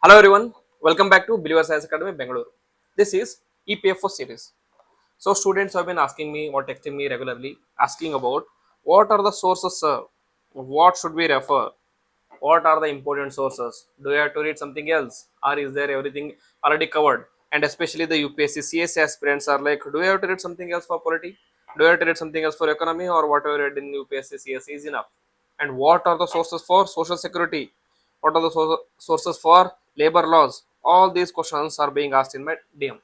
Hello everyone, welcome back to Believers Science Academy Bangalore. This is EPFO series. So students have been asking me or texting me regularly asking about what are the sources, sir? What should we refer? What are the important sources? Do you have to read something else or is there everything already covered? And especially the UPSC CS aspirants are like, do you have to read something else for polity? Do you have to read something else for economy or whatever you read in UPSC CS is enough? And what are the sources for social security? What are the sources for labor laws? All these questions are being asked in my DM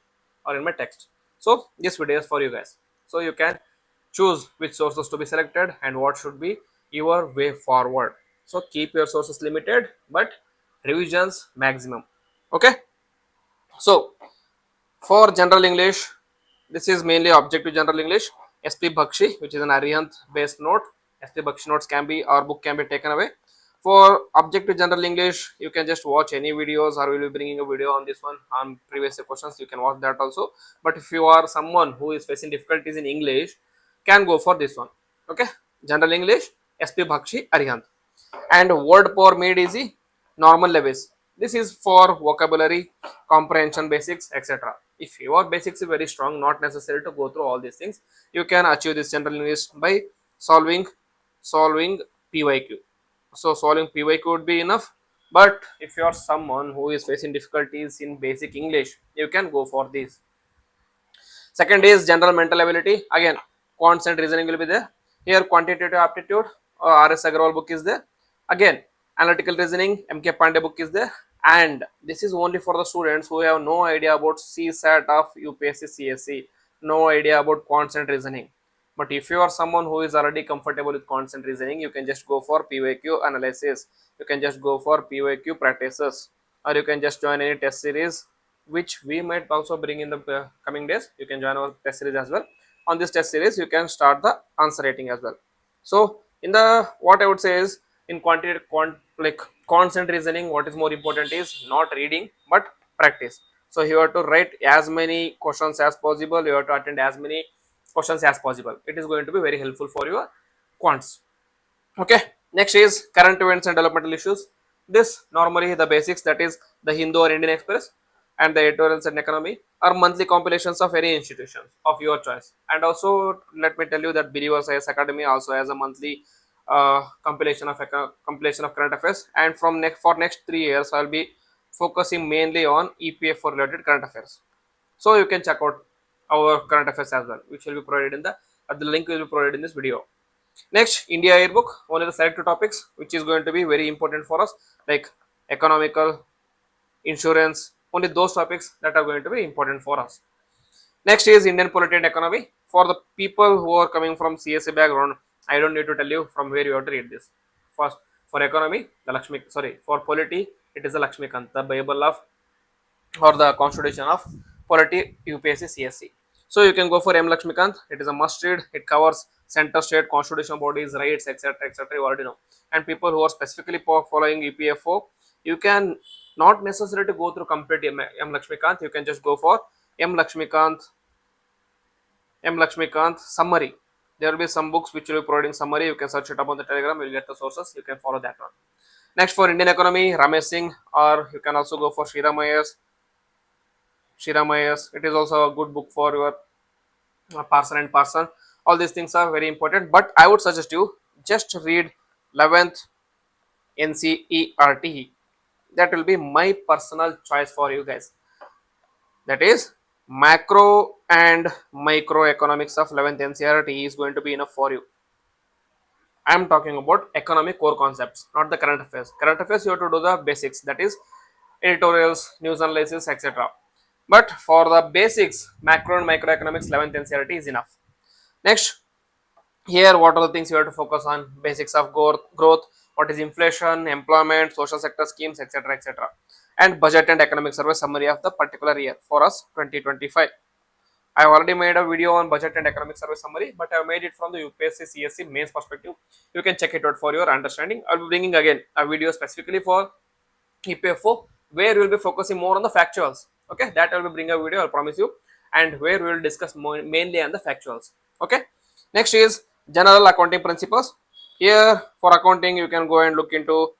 or in my text. So this video is for you guys. So you can choose which sources to be selected and what should be your way forward. So keep your sources limited but revisions maximum. Okay. So for general English, this is mainly objective general English. SP Bakshi, which is an Arihant based note. SP Bakshi notes can be or book can be taken away. For objective general English, you can just watch any videos or we will be bringing a video on this one on previous questions. You can watch that also. But if you are someone who is facing difficulties in English, can go for this one. Okay, general English, SP Bakshi Arihant. And word power made easy, normal levels. This is for vocabulary, comprehension basics, etc. If your basics is very strong, not necessary to go through all these things, you can achieve this general English by solving PYQ. So solving PYQ would be enough. But if you are someone who is facing difficulties in basic English, you can go for this. Second is general mental ability. Again, quants and reasoning will be there. Here, quantitative aptitude, RS Agarwal book is there. Again, analytical reasoning, MK Pandey book is there. And this is only for the students who have no idea about CSAT of UPSC CSC, no idea about quants and reasoning. But if you are someone who is already comfortable with quants and reasoning, you can just go for PYQ analysis. You can just go for PYQ practices, or you can just join any test series which we might also bring in the coming days. You can join our test series as well. On this test series, you can start the answer rating as well. So in the what I would say is in quantitative like constant reasoning, what is more important is not reading but practice. So you have to write as many questions as possible. You have to attend as many questions as possible. It is going to be very helpful for your quants. Okay, next is current events and developmental issues. This normally the basics, that is the Hindu or Indian Express and the editorials and economy are monthly compilations of any institutions of your choice. And also let me tell you that Believers Science Academy also has a monthly compilation of current affairs. And from next 3 years, I'll be focusing mainly on EPFO related current affairs. So you can check out our current affairs as well, which will be provided in the link will be provided in this video. Next, India Yearbook, only the selected topics, which is going to be very important for us, like economical, insurance, only those topics that are going to be important for us. Next is Indian polity and economy. For the people who are coming from CSA background, I don't need to tell you from where you have to read this. First, for economy, for polity, it is the Lakshmikant, the Bible of or the constitution of polity UPSC CSC. So you can go for M Lakshmikant. It is a must read. It covers center state constitutional bodies, rights, etc., etc. You already know. And people who are specifically following EPFO, you can not necessarily to go through complete M Lakshmikant. You can just go for M Lakshmikant summary. There will be some books which will be providing summary. You can search it up on the Telegram. You will get the sources. You can follow that one. Next, for Indian economy, Ramesh Singh, or you can also go for Shriram IAS. It is also a good book for your parson and parson. All these things are very important, but I would suggest you just read 11th NCERT. That will be my personal choice for you guys. That is macro and microeconomics of 11th NCERT is going to be enough for you. I am talking about economic core concepts, not the current affairs. Current affairs, you have to do the basics, that is editorials, news analysis, etc. But for the basics, macro and microeconomics, 11th NCERT is enough. Next, here what are the things you have to focus on? Basics of growth, what is inflation, employment, social sector schemes, etc., etc. And budget and economic survey summary of the particular year for us 2025. I have already made a video on budget and economic survey summary, but I have made it from the UPSC CSC mains perspective. You can check it out for your understanding. I will be bringing again a video specifically for EPFO where we will be focusing more on the factuals. Okay, that I will be bringing a video, I promise you, and where we will discuss mainly on the factuals. Okay, next is general accounting principles. Here for accounting, you can go and look into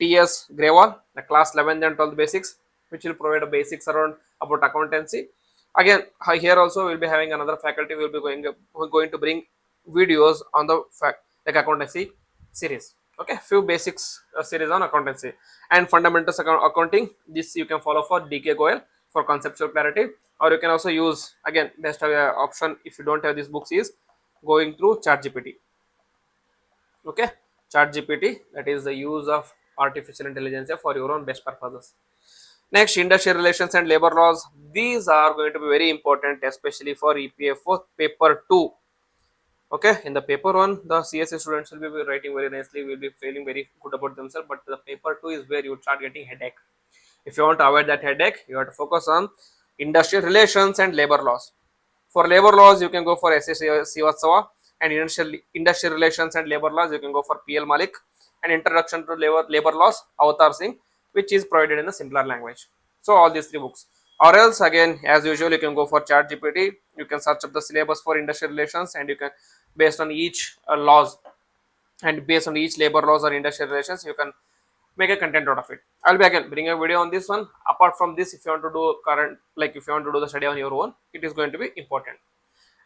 TS Grewal, the class 11th and 12th basics, which will provide a basics around about accountancy. Again, here also we'll be having another faculty. We'll be going to bring videos on the like accountancy series. Okay, few basics series on accountancy and fundamentals accounting. This you can follow for DK Goel for conceptual clarity, or you can also use again best option if you don't have these books is going through ChatGPT. Okay, ChatGPT, that is the use of artificial intelligence for your own best purposes. Next, industrial relations and labor laws. These are going to be very important, especially for EPFO paper 2. Okay, in the paper 1, the CSA students will be writing very nicely, will be feeling very good about themselves, but the paper 2 is where you start getting headache. If you want to avoid that headache, you have to focus on industrial relations and labor laws. For labor laws, you can go for S.S. Srivatsava, and industrial relations and labor laws, you can go for P.L. Malik, and introduction to labor laws, Avatar Singh, which is provided in a simpler language. So all these three books. Or else again, as usual, you can go for ChatGPT. You can search up the syllabus for industrial relations, and you can, based on each laws and based on each labor laws or industrial relations, you can make a content out of it. I'll be again bring a video on this one. Apart from this, if you want to do current, like if you want to do the study on your own, it is going to be important.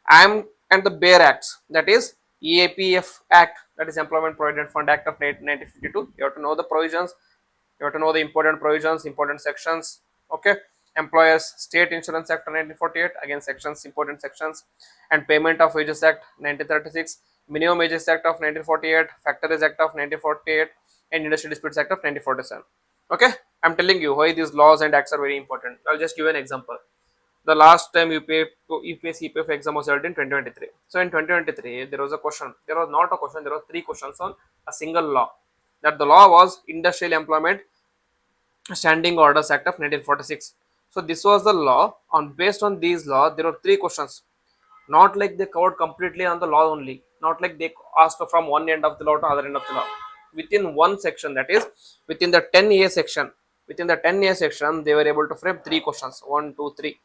And the bare acts, that is EAPF Act, that is Employment Provident Fund Act of 1952. You have to know the provisions, you have to know the important provisions, important sections. Okay, Employers State Insurance Act of 1948, again sections, important sections, and Payment of Wages Act 1936, Minimum Wages Act of 1948, Factories Act of 1948, and Industry Disputes Act of 1947. Okay, I'm telling you why these laws and acts are very important. I'll just give an example. The last time UPSC EPFO exam was held in 2023. So in 2023, there was a question. There was not a question. There were three questions on a single law. That the law was Industrial Employment Standing Orders Act of 1946. So this was the law. On based on these law, there were three questions. Not like they covered completely on the law only. Not like they asked from one end of the law to other end of the law. Within one section, that is within the 10A section. Within the 10A section, they were able to frame three questions. 1, 2, 3.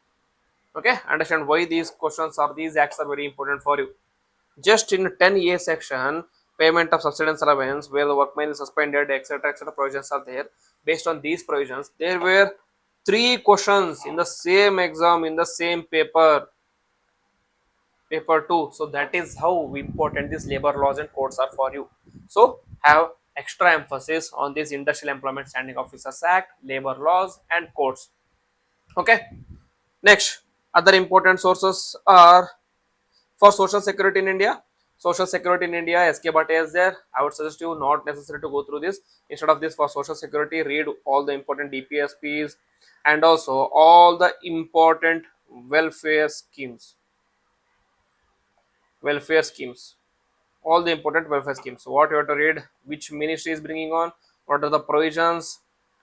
Okay, understand why these questions or these acts are very important for you. Just in 10A section, payment of subsistence allowance, where the workman is suspended, etc., provisions are there. Based on these provisions, there were three questions in the same exam, in the same paper 2. So that is how important these labor laws and codes are for you. So have extra emphasis on this Industrial Employment Standing Officers Act, labor laws and codes. Okay, next, other important sources are for social security in India. Social security in India, SK Bhatt is there. I would suggest you not necessary to go through this. Instead of this, for social security, read all the important DPSPs and also all the important welfare schemes. Welfare schemes. All the important welfare schemes. What you have to read, which ministry is bringing on, what are the provisions,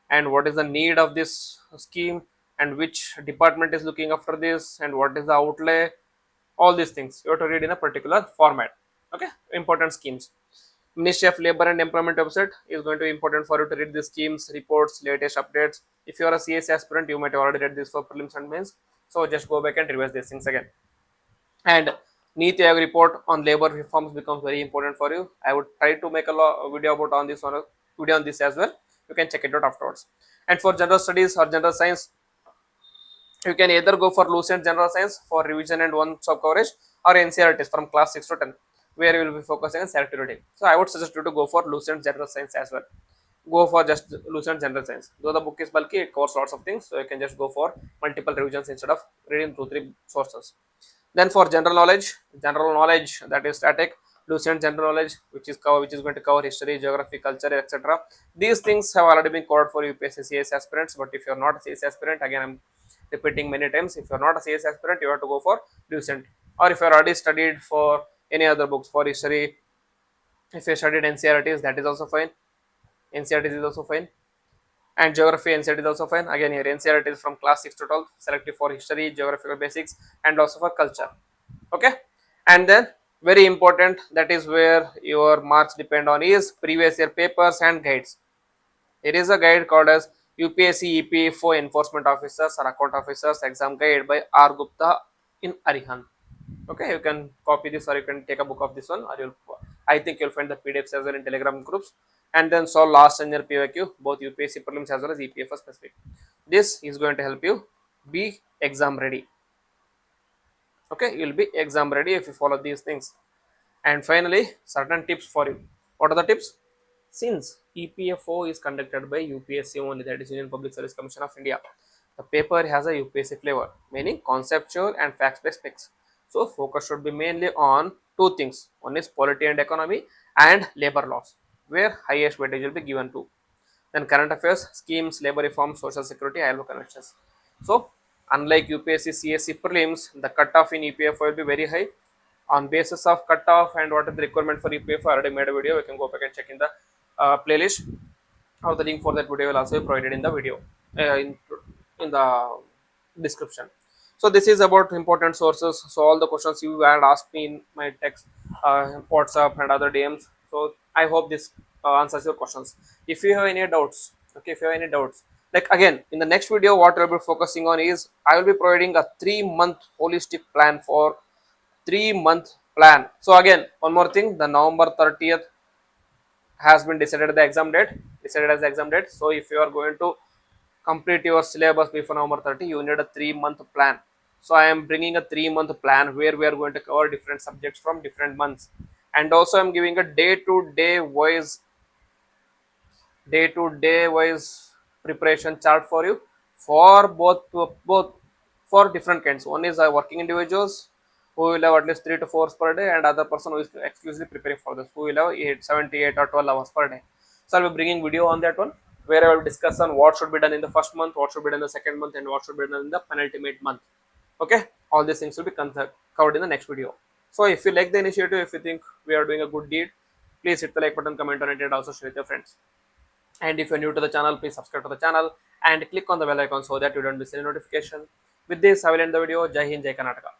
and what is the need of this scheme, and which department is looking after this, and what is the outlay. All these things you have to read in a particular format. Okay, important schemes. Ministry of Labor and Employment website is going to be important for you to read the schemes, reports, latest updates. If you are a CS aspirant, you might have already read this for prelims and mains. So just go back and revise these things again. And Niti Aayog report on labor reforms becomes very important for you. I would try to make a video about on this one, video on this as well. You can check it out afterwards. And for general studies or general science, you can either go for Lucent General Science for revision and one sub coverage, or NCRTs from class 6 to 10, where you will be focusing on selective reading. So I would suggest you to go for Lucent General Science as well. Go for just Lucent General Science. Though the book is bulky, it covers lots of things, so you can just go for multiple revisions instead of reading 2-3 sources. Then for general knowledge that is static, Lucent General Knowledge, which is going to cover history, geography, culture, etc. These things have already been covered for UPSC CS aspirants, but if you are not a CS aspirant, again I'm repeating many times, if you are not a CS aspirant, you have to go for Lucent. Or if you are already studied for any other books for history, if you studied NCRTs, that is also fine. NCRTs is also fine. And geography NCRT is also fine. Again here NCRT is from class 6 to 12, selective for history, geographical basics, and also for culture. Okay, and then very important, that is where your marks depend on, is previous year papers and guides. There is a guide called as UPSC EPFO Enforcement Officers or Account Officers Exam Guide by R. Gupta in Arihant. Okay, you can copy this or you can take a book of this one, or you'll I think you'll find the PDFs as well in Telegram groups, and then solve last and year PYQ, both UPSC prelims as well as EPFO specific. This is going to help you be exam ready. Okay, you'll be exam ready if you follow these things. And finally, certain tips for you. What are the tips? Since EPFO is conducted by UPSC only, that is Union Public Service Commission of India, the paper has a UPSC flavor, meaning conceptual and fact-based specs. So focus should be mainly on two things. One is polity and economy and labor laws, where highest weightage will be given to. Then current affairs, schemes, labor reform, social security, ILO conventions. So unlike UPSC, CSC prelims, the cutoff in EPFO will be very high. On basis of cutoff and what is the requirement for EPFO, I already made a video. You can go back and check in the playlist, or the link for that video will also be provided in the video in the description. So this is about important sources. So all the questions you had asked me in my text, WhatsApp and other DMs. So I hope this answers your questions. If you have any doubts, okay, if you have any doubts, like again in the next video, what I'll be focusing on is I will be providing a 3-month holistic plan for 3-month plan. So again, one more thing, the November 30th has been decided the exam date, decided as the exam date. So if you are going to complete your syllabus before November 30, you need a 3-month plan. So I am bringing a 3-month plan where we are going to cover different subjects from different months, and also I'm giving a day to day wise preparation chart for you for both for different kinds. One is working individuals who will have at least 3 to 4 hours per day, and other person who is exclusively preparing for this, who will have 78 or 12 hours per day. So I'll be bringing video on that one, where I will discuss on what should be done in the first month, what should be done in the second month, and what should be done in the penultimate month. Okay, all these things will be covered in the next video. So if you like the initiative, if you think we are doing a good deed, please hit the like button, comment on it, and also share with your friends. And if you're new to the channel, please subscribe to the channel and click on the bell icon so that you don't miss any notification. With this, I will end the video. Jai Hind, Jai Karnataka.